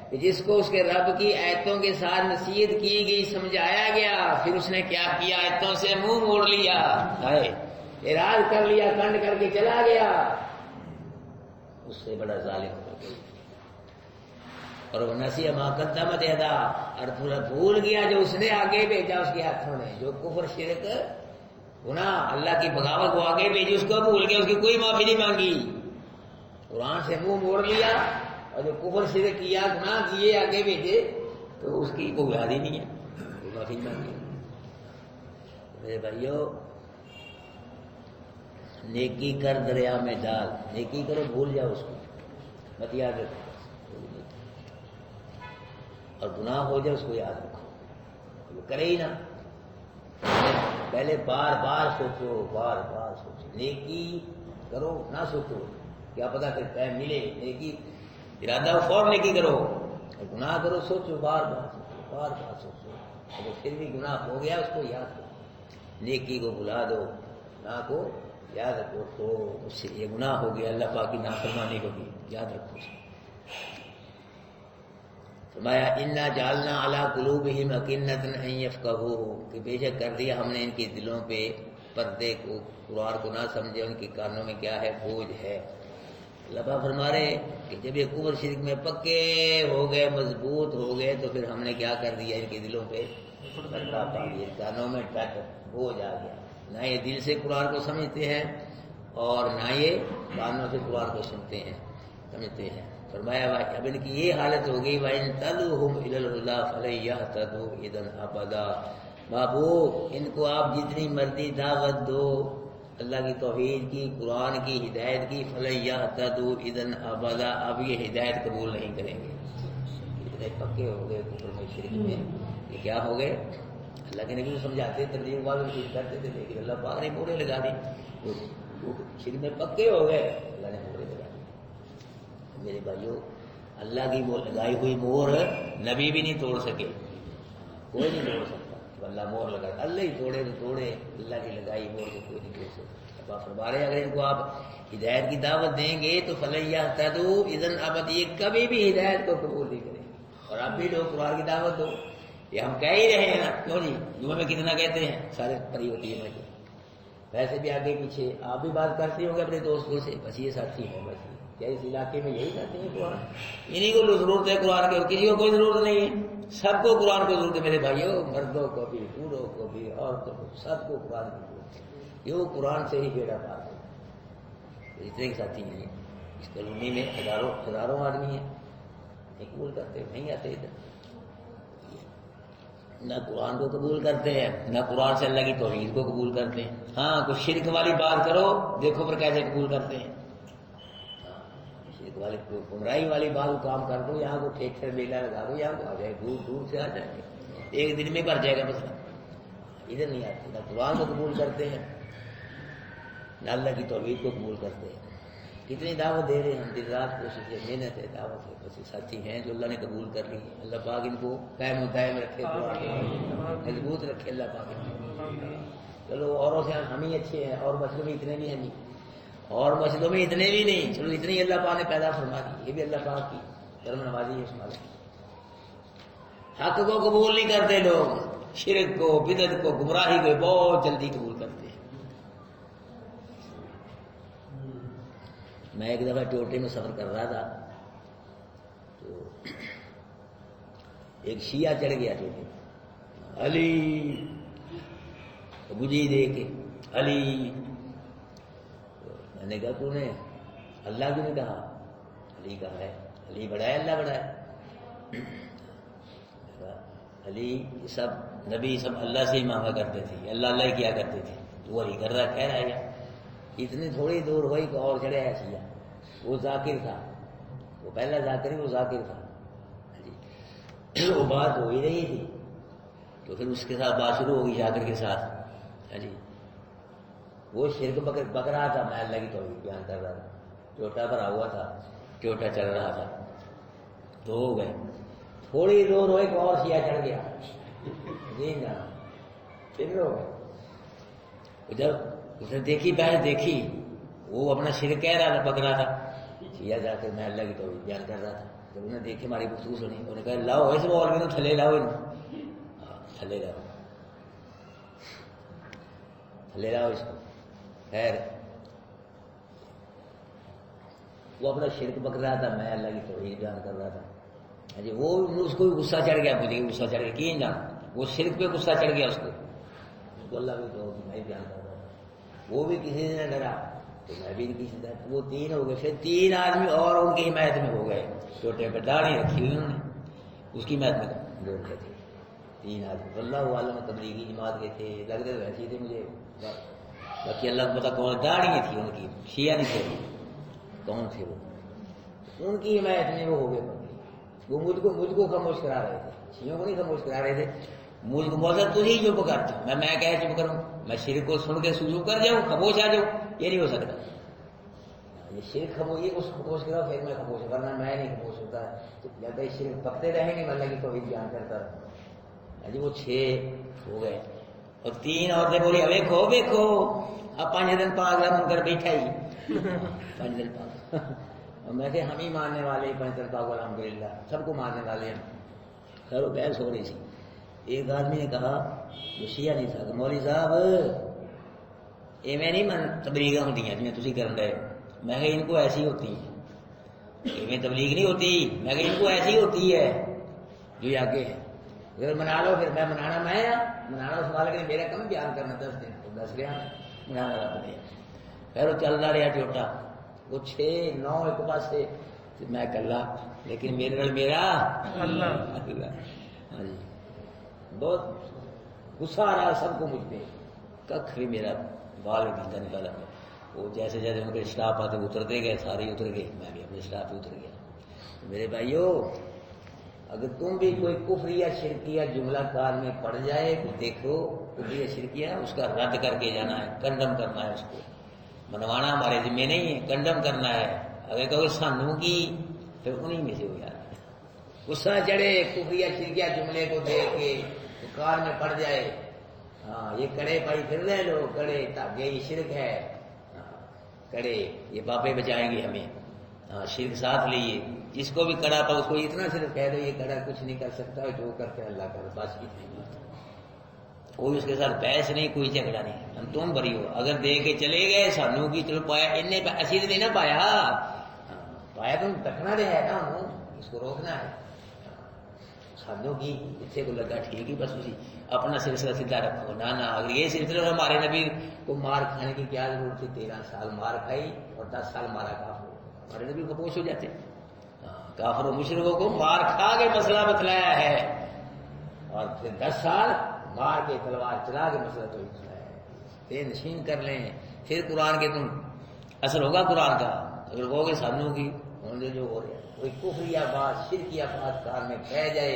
کہ جس کو اس کے رب کی آیتوں کے ساتھ نصیحت کی گئی، سمجھایا گیا، پھر اس نے کیا کیا، آیتوں سے منہ موڑ لیا، اعراض کر لیا، کنڈ کر کے چلا گیا، اس سے بڑا ظالم ہو گیا۔ اور وہ نسی ما قدمت یدا، اور بھول گیا جو اس نے آگے بھیجا اس کے ہاتھوں نے، جو کفر شرک گناہ اللہ کی بغاوت کو آگے بھیجی، اس کو بھول گیا، اس کی کوئی معافی نہیں مانگی، قرآن سے منہ موڑ لیا، اور جو کفر شرک کیا گناہ کیے آگے بھیجے تو اس کی کوئی یاد ہی نہیں ہے، کوئی معافی نہیں مانگی۔ میرے بھائیو نیکی کر دریا میں ڈال، نیکی کرو بھول جاؤ اس کو، مت یاد رکھو، اور گناہ ہو جائے اس کو یاد رکھو، وہ کرے ہی نہ، پہلے بار بار سوچو، بار بار سوچو، نیکی کرو نہ سوچو، کیا پتا پھر ٹائم ملے، نیکی ارادہ فوراً نیکی کرو، اور گناہ کرو سوچو، بار بار سوچو، بار بار سوچو، اگر پھر بھی گناہ ہو گیا اس کو یاد کرو، نیکی کو بھلا دو، گناہ کو یاد رکھو، تو اس سے یہ گناہ ہو گیا، اللہ پاک کی نافرمانی ہوگی، یاد رکھو اس کو۔ فرمایا انا جعلنا علی قلوبہم اکنۃ ان یفقہوہ، کہ بے شک کر دیا ہم نے ان کے دلوں پہ پردے کو، قرآن کو نہ سمجھے، ان کے کانوں میں کیا ہے، بوجھ ہے۔ اللہ پاک فرما رہے کہ جب یہ کفر شرک میں پکے ہو گئے، مضبوط ہو گئے، تو پھر ہم نے کیا کر دیا، ان کے دلوں پہ پردہ پا دیا، کانوں میں ٹٹ بوجھ آ گیا، نہ یہ دل سے قرآن کو سمجھتے ہیں اور نہ یہ کانوں سے قرآن کو سنتے ہیں سمجھتے ہیں۔ فرمایا اب ان کی یہ حالت ہو گئی، وَإِن تَدْعُوهُمْ إِلَى الْهُدَىٰ فَلَن يَهْتَدُوا إِذًا أَبَدًا، محبوب ان کو آپ جتنی مرضی دعوت دو اللہ کی توحید کی، قرآن کی، ہدایت کی، فَلَن يَهْتَدُوا إِذًا أَبَدًا، اب یہ ہدایت قبول نہیں کریں گے، اتنے پکے ہو گئے کفر میں، شرک میں، یہ کیا ہو گئے، اللہ کے نبی کو سمجھاتے ترجیح والوں کو کرتے تھے، لیکن اللہ پاک نے مورے لگا دی، شرک میں پکے ہو گئے، اللہ نے مورے لگا دی۔ میرے بھائیو اللہ کی وہ لگائی ہوئی مور نبی بھی نہیں توڑ سکے، کوئی نہیں توڑ سکتا، تو اللہ مور لگا، اللہ ہی توڑے تو توڑے، اللہ کی لگائی مور کو کوئی نہیں توڑ سکتا۔ آپ فرما رہے اگر ان کو آپ ہدایت کی دعوت دیں گے تو فَلَن يَهْتَدُوا إِذًا أَبَدًا، یہ کبھی بھی ہدایت کو قبول نہیں کریں گے۔ اور آپ بھی لوگ قرآن کی دعوت دو، یہ ہم کہہ ہی رہے ہیں نا، کیوں جی جمعے میں کتنا کہتے ہیں، سارے پڑھی ہوتی ہے، ویسے بھی آگے پیچھے آپ بھی بات کرتے ہوں گے اپنے دوستوں سے، بس یہ ساتھی ہیں، بس کیا اس علاقے میں یہی کرتے ہیں قرآن، انہیں کو ضرورت ہے قرآن کی، اور کسی کو کوئی ضرورت نہیں ہے، سب کو قرآن کو ضرورت ہے میرے بھائیوں، مردوں کو بھی، بوڑھوں کو بھی، عورتوں کو، سب کو قرآن کی ضرورت ہے، یہ قرآن سے ہی بیڑا پار ہے۔ اتنے ہی ساتھی ہیں اس کالونی میں، ہزاروں آدمی ہیں، نہیں قبول کرتے، نہیں آتے ادھر، نہ قرآن کو قبول کرتے ہیں، نہ قرآن سے اللہ کی توحید کو قبول کرتے ہیں۔ ہاں کچھ شرک والی بات کرو، دیکھو پھر کیسے قبول کرتے ہیں، شرک والی گمراہی والی بات کو کام کر دو، یہاں کو ٹھیک میلہ لگا دو، یہاں کو آ جائے، دور دور سے آ جائیں گے، ایک دن میں بھر جائے گا مسئلہ، ادھر نہیں آتے، نہ قرآن کو قبول کرتے ہیں نہ اللہ کی توحید کو قبول کرتے ہیں۔ کتنی دعوت دے رہے ہیں ہم، دن رات کوشش ہے، محنت ہے، دعوت ہے، بس یہ ساتھی ہیں جو اللہ نے قبول کر لی، اللہ پاک ان کو قائم و دائم رکھے، مضبوط رکھے اللہ پاک ان کو۔ چلو اوروں سے ہم ہی اچھے ہیں، اور مسئلوں میں اتنے بھی ہیں نہیں، اور مسئلوں میں اتنے بھی نہیں، چلو اتنی اللہ پاک نے پیدا فرما دی، یہ بھی اللہ پاک کی کرم نوازی ہے اس مالک۔ حق کو قبول نہیں کرتے لوگ، شرک کو، بدعت کو، گمراہی کو بہت جلدی قبول کرتے ہیں۔ میں ایک دفعہ ٹوٹے میں سفر کر رہا تھا، تو ایک شیعہ چڑھ گیا تو علی مجھے دے کے علی، میں نے کہا تو نے اللہ کیوں نہیں کہا؟ علی کہا ہے، علی بڑا ہے اللہ بڑا ہے؟ علی سب نبی سب اللہ سے ہی مانگا کرتے تھے، اللہ اللہ ہی کیا کرتے تھے، تو علی کر رہا کہہ رہا ہے اتنی تھوڑی دور ہوئی کہ اور چڑھے ہے شیعہ، وہ ذاکر تھا، وہ پہلا ذاکر ہی وہ ذاکر تھا جی۔ وہ بات ہو ہی رہی تھی تو پھر اس کے ساتھ بات شروع ہوگی ذاکر کے ساتھ جی۔ وہ شرک بک رہا تھا، میں اللہ کی توحید بیان کر رہا تھا، چوٹا بھرا ہوا تھا، چوٹا چل رہا تھا، تو ہو گئے تھوڑی دور ہوئے کہ اور شیعہ چڑھ گیا جی نا، پھر ہو گئے۔ جب اس نے دیکھی بحث دیکھی، وہ اپنا شرک کہہ رہا تھا، بک رہا تھا، شیعہ جا کے میں اللہ کی توحید بیان کر رہا تھا، جب انہوں نے دیکھی ہماری گفتگو سنی، انہوں نے کہا لاؤ اس مولوی کو تھلے لاؤ، تھلے لاؤ تھلے لاؤ اس کو۔ خیر وہ اپنا شرک بک رہا تھا، میں اللہ کی توحید بیان کر رہا تھا جی۔ وہ اس کو غصہ چڑھ گیا، مجھے غصہ چڑھ گیا، کیوں جانا، وہ شرک پہ غصہ چڑھ گیا اس کو اللہ کی توحید میں بیان کر رہا تھا، وہ بھی کسی نے ڈرا تو میں بھی کسی نے، وہ تین ہو گئے، پھر تین آدمی اور ان کی حمایت میں ہو گئے، چھوٹے پہ داڑھی رکھی ہوئی انہوں نے، اس کی حمایت میں بول رہے تھے تین آدمی، اللہ عالم تبلیغی جماعت کے تھے، لگتے تو ایسے تھے مجھے، باقی اللہ کو پتا کون، داڑھی تھی ان کی، شیعہ نہیں تھے، کون تھے وہ، ان کی حمایت میں وہ ہو گئے، وہ مجھ کو خاموش کرا رہے تھے، شیعوں کو نہیں خاموش کرا رہے تھے، مجھ کو بہت تجھ ہی چپ کرتا، میں کہہ چپ کروں، میں شرک کو سن کے سوچو کر جاؤں، خاموش آ جاؤں، یہ نہیں ہو سکتا، یہ شرک خاموش، یہ اس خاموش کرا پھر میں خاموش، ورنہ میں نہیں خاموش ہوتا، تو جب تک شرک پکتے رہیں گے میں اللہ کی توحید بیان کرتا رہا جی۔ وہ 6 ہو گئے اور 3 عورتیں بولی ویکھو ویکھو اب 5 دن پاک من کر بیٹھا ہی 5 دن پاک، اور میں کہ ہم ہی ماننے والے 5 دن پاک الحمدللہ، سب کو ماننے والے ہیں۔ خیر وہ بحث ہو رہی تھی، ایک آدمی نے کہا جو شیعہ نہیں تھا کہ مولوی صاحب ایویں نہیں تبلیغاں ہوتی ہیں جنہیں تسی کرن رہے، میں کہ ان کو ایسی ہوتی ہیں، ایویں تبلیغ نہیں ہوتی، میں کہ ان کو ایسی ہوتی ہے جو آگے ہے، اگر منا لو پھر میں منانا، میں منانا سوال کریں میرا کم بیان کرنا 10 دن 10 گیا منانا رب نے۔ خیر وہ چلتا رہا جوٹا، وہ 6 9 ایک پاس سے میں کلا، لیکن میرے نال میرا اللہ، ہاں جی، بہت غصہ آ رہا سب کو مجھ پہ، ککھ بھی میرا بال ڈھیلا نکالا، وہ جیسے جیسے ان کے اسٹاف آتے اترتے گئے، سارے اتر گئے، میں بھی اپنے اسٹاف پہ اتر گیا۔ میرے بھائیو اگر تم بھی کوئی کفریہ شرکیہ جملہ کار میں پڑ جائے تو دیکھو، کفریہ شرکیہ اس کا رد کر کے جانا ہے، کنڈم کرنا ہے، اس کو منوانا ہمارے ذمہ نہیں ہے، کنڈم کرنا ہے۔ اگر کہو سانوں کی پھر انہیں میں سے ہو جاتا ہے، غصہ چڑھے کفریہ شرکیہ جملے کو دیکھ کے کار میں پڑ جائے، ہاں یہ کڑے پائی پھر لے لو، کڑے تاگے یہ شرک ہے، کڑے یہ بابے بچائیں گے ہمیں، ہاں شرک ساتھ لیے، جس کو بھی کڑا پا اس کو اتنا صرف کہہ دو یہ کڑا کچھ نہیں کر سکتا، جو کرتے اللہ کر، بس اتنی بات، کوئی اس کے ساتھ بحث نہیں، کوئی جھگڑا نہیں، ہم تم بری ہو، اگر دے کے چلے گئے سانوں کی چلو پایا انہیں اسی تو نہیں نہ پایا، پایا تم رکھنا رہا ہے نا، اس کو روکنا ہے، سانوں کی اتنے کو لگا ٹھیک ہی، بس اسی اپنا سلسلہ سیدھا رکھو، نہ اگر یہ سلسلہ ہمارے نبی کو مار کھانے کی کیا ضرورت تھی، 13 سال مار کھائی اور 10 سال مارا کافر، ہمارے نبی کو خاموش ہو جاتے، کافر و مشرکوں کو مار کھا کے مسئلہ بتلایا ہے، اور پھر 10 سال مار کے تلوار چلا کے مسئلہ تو بتلایا ہے، تین نشین کر لیں، پھر قرآن کے تم اثر ہوگا قرآن کا، اگر کہو گے سانوں کی جو ہو رہا ہے، کوئی کفریہ بات شرکیہ بات کار میں کہہ جائے،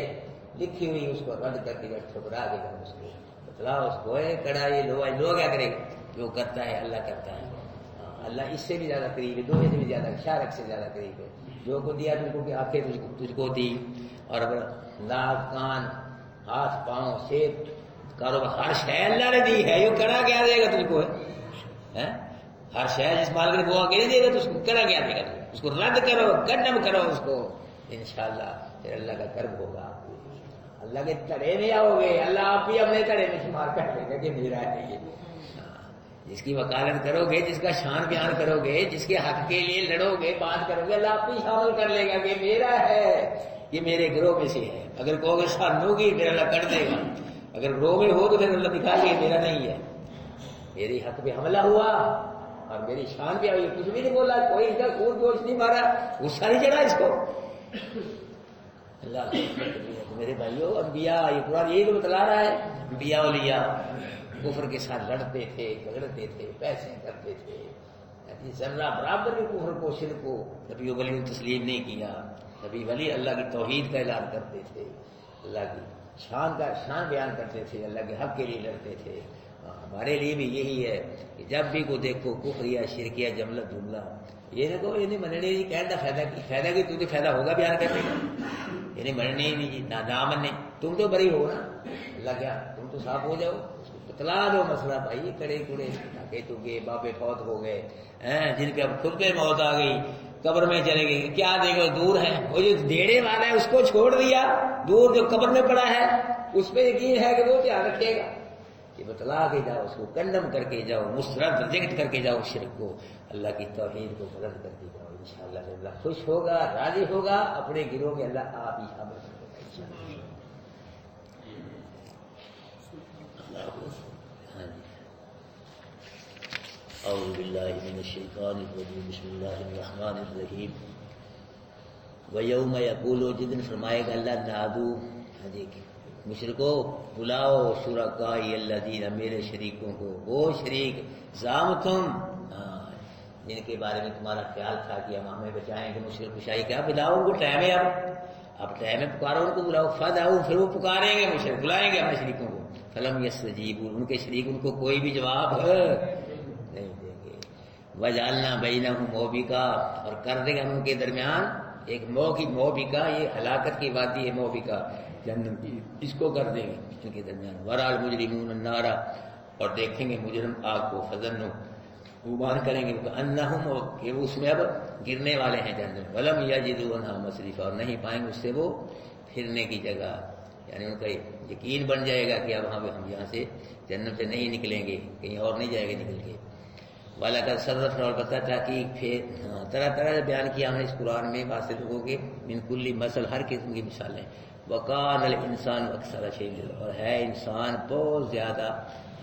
لکھی ہوئی اس کو رد کر کے ٹھکرا دے گا، اس کو بتلاؤ، اس کو کڑا یہ لو کیا کرے گا، جو کرتا ہے اللہ کرتا ہے، اللہ اس سے بھی زیادہ قریب ہے، دوسرے سے بھی زیادہ، شارک سے زیادہ قریب ہے، جو کو دیا تم کو کہ آنکھیں تجھ کو دی، اور اگر ناک کان ہاتھ پاؤں سیب کاروبار ہر شے اللہ نے دی ہے، یہ کڑا کیا دے گا تجھ کو، ہر شے جس مال کے وہ اکیلے دے گا تو اس کو کڑا کیا دے گا، اس کو رد کرو، گڈم کرو اس کو، انشاءاللہ پھر اللہ کا کرم ہوگا، اللہ کے تڑے میں آؤ گے، اللہ آپ بھی اپنے تڑے میں شمار کر لے گا کہ میرا ہے یہ، جس کی وکالت کرو گے، جس کا شان بیان کرو گے، جس کے حق کے لیے لڑو گے، بات کرو گے، اللہ آپ بھی شامل کر لے گا کہ میرا ہے، یہ میرے گروہ میں سے ہے. اگر کہو گے سانو کی پھر اللہ کر دے گا. اگر گروہ میں ہو تو پھر اللہ دکھا دے میرا نہیں ہے. میری حق پہ حملہ ہوا اور میری شان پہ آئی, کچھ بھی نہیں بولا, کوئی اس کا خون جوش نہیں مارا, غصہ نہیں چڑھا اس کو. اللہ میرے بھائیوں, انبیاء, یہ قرآن یہی تو بتلا رہا ہے, انبیاء اولیاء کفر کے ساتھ لڑتے تھے, جھگڑتے تھے, پیسے کرتے تھے, ذرہ برابر بھی کفر کو, شرک کو نبی ولی نے تسلیم نہیں کیا. نبی ولی اللہ کی توحید کا اعلان کرتے تھے, اللہ کی شان بیان کرتے تھے, اللہ کے حق کے لیے لڑتے تھے. ہمارے لیے بھی یہی ہے کہ جب بھی کو دیکھو کفر یا شرک یا جملہ یہ نہ کہو یہ نہیں مننے نہیں, کہنا فائدہ کی تجھے فائدہ ہوگا بیان کرنے کا. یہ نہیں مننے نہیں, نہ مننے, تم تو بری ہو نا. اللہ کیا تم تو صاف ہو جاؤ, بتلا دو مسئلہ. بھائی کڑے کڑے تو گئے, بابے فوت ہو گئے, جن پہ اب خود پہ موت آ گئی, قبر میں چلے گئے, کیا دیکھو دور ہے. وہ جو ڈیڑے والا ہے اس کو چھوڑ دیا, دور جو قبر میں پڑا ہے اس پہ یقین ہے کہ وہ دھیان رکھے گا. یہ بتلا کے جاؤ, اس کو کنڈم کر کے جاؤ, مسترد ریجیکٹ کر کے جاؤ شرک کو, اللہ کی توحید کو بلند کر کے جاؤ. انشاءاللہ اللہ خوش ہوگا, راضی ہوگا, اپنے گروہ میں اللہ آپ ہی شامل کر دے گا انشاءاللہ. اعوذ باللہ من الشیطان الرجیم, بسم اللہ الرحمن الرحیم. وَيَوْمَ يَقُولُ, جس دن فرمائے گا اللہ, نادو, مشرکو بلاؤ, شرکائی الذین, میرے شریکوں کو, وہ شریک, زعمتم, جن کے بارے میں تمہارا خیال تھا کہ ہم ہمیں بچائیں گے مشرک کشائی کا. بلاؤ ان کو, ٹائم ہے اب ٹائم ہے, پکارو ان کو, بلاؤ. فدعوا, پھر وہ پکاریں گے مشرک, بلائیں گے اپنے شریکوں کو. فلم یستجیبوا, ان کے شریک ان کو کوئی بھی جواب نہیں دیں گے. وجعلنا بینہم موبقا, اور کر دیں گے ہم ان کے درمیان ایک موبقا, یہ ہلاکت کی وادی ہے موبقا, جہنم کی, اس کو کر دیں گے ان کے درمیان. ورا المجرمون النار, اور دیکھیں گے مجرم آگ کو. فظنوا, گمان کریں گے انہم, کہ اس میں اب گرنے والے ہیں جہنم. ولم یجدوا عنہا مصرفا, اور نہیں پائیں گے اس سے وہ پھرنے کی جگہ. یعنی ان کا یقین بن جائے گا کہ اب ہم یہاں سے جنت سے نہیں نکلیں گے, کہیں اور نہیں جائے گا نکل کے. وَلَقَدْ صَرَّفْنَا, اور بتا تاکہ پھر طرح طرح بیان کیا ہم نے اس قرآن میں واسطے لوگوں کے, من کل مثل, ہر قسم کی مثالیں. وَقَالَ الْإِنسَانُ أَكْثَرَ شَيْءٍ, اور ہے انسان بہت زیادہ,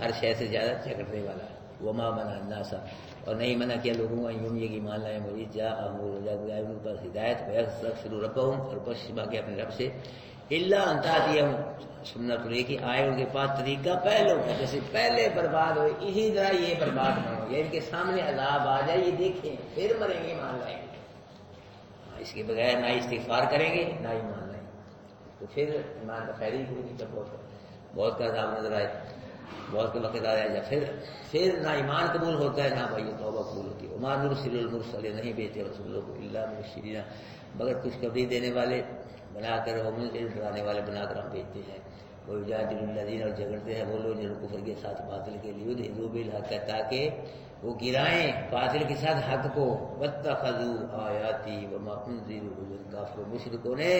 ہر شے سے زیادہ جھگڑنے والا. وَمَا مَنَعَ النَّاسَ, اور نہیں منع کیا لوگوں کو, ان یہ ایمان لائے مجھے جاءہم ان پر ہدایت, وَيَسْتَغْفِرُوا رَبَّهُمْ, اور بخش مانگے اپنے رب سے. الا ان تاتیہم سنت, کہ آئے ان کے پاس طریقہ پہلو کا, جیسے پہلے برباد ہوئے اسی طرح یہ برباد نہ ہو. یہ ان کے سامنے عذاب آ جائے, یہ دیکھیں, پھر مریں گے, مان لائیں گے. اس کے بغیر نہ استغفار کریں گے نہ ایمان لائیں گے, تو پھر ایمان کا خیر ہی کوئی نہیں. جب بہت کا عذاب نظر آئے, بہت کے وقت آ جائے, پھر نہ ایمان قبول ہوتا ہے نہ بھائی توبہ قبول ہوتی ہے. وما نرسل المرسلین, نہیں بھیجتے رسولوں کو الا مبشرین, مگر خوشخبری دینے والے بنا کر, ومنذرین, ڈرانے والے بنا کر ہم بھیجتے ہیں. ویجادل الذین, اور جھگڑتے ہیں وہ لوگ جنہوں کفر کے ساتھ باطل کے لیے, یدحضوا بالحق, تاکہ وہ گرائیں باطل کے ساتھ حق کو. واتخذوا آیاتی وما انذروا هزوا, کافروں مشرکوں نے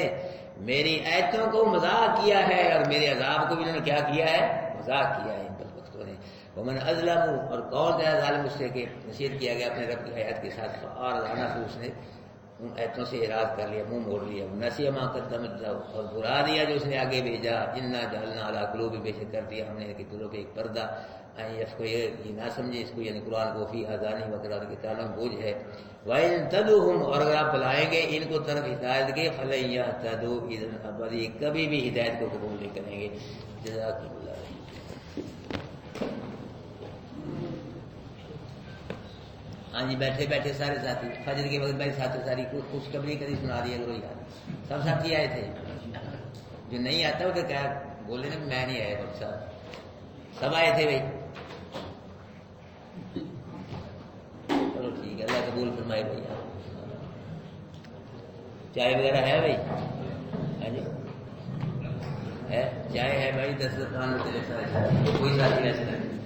میری آیتوں کو مذاق کیا ہے, اور میرے عذاب کو بھی انہوں نے کیا کیا ہے, مذاق کیا ہے ان بدبختوں نے. ومن اظلم, اور کون زیادہ ظالم اس سے کہ نصیحت کیا گیا اپنے رب کی آیات کے ساتھ, فاعرض عنہا, تو اس نے ان ایتوں سے اعراض کر لیا, منہ موڑ لیا. نسی ما قدمت له, اور بھلا دیا جو اس نے آگے بھیجا. انا جعلنا علی قلوب, بے شک کر دیا ہم نے ان کے دلوں پہ ایک پردہ, اس کو یہ نہ سمجھے اس کو, یعنی قرآن کو, فی آذانہم وقرا, کے کانوں میں بوجھ ہے. وَإِن تَدْعُوهُمْ, اور اگر آپ بلائیں گے ان کو طرف ہدایت کے, فَلَن يَهْتَدُوا إِذًا أَبَدًا, کبھی بھی ہدایت کو قبول نہیں کریں گے. جزاکم اللہ. ہاں جی, بیٹھے بیٹھے سارے ساتھی, فجر کے وقت بیٹھے ساتھی ساری خوشخبری کری سنا دیا کرو یار. سب ساتھی آئے تھے, جو نہیں آتا وہ تو کیا بولے نا, میں نہیں آیا بخشا, سب آئے تھے بھائی. چلو ٹھیک ہے, اللہ قبول فرمائے بھائی. چائے وغیرہ ہے بھائی؟ ہاں جی ہے, چائے ہے بھائی, 10 میں چلے سارے, کوئی ساتھی ایسے نہیں.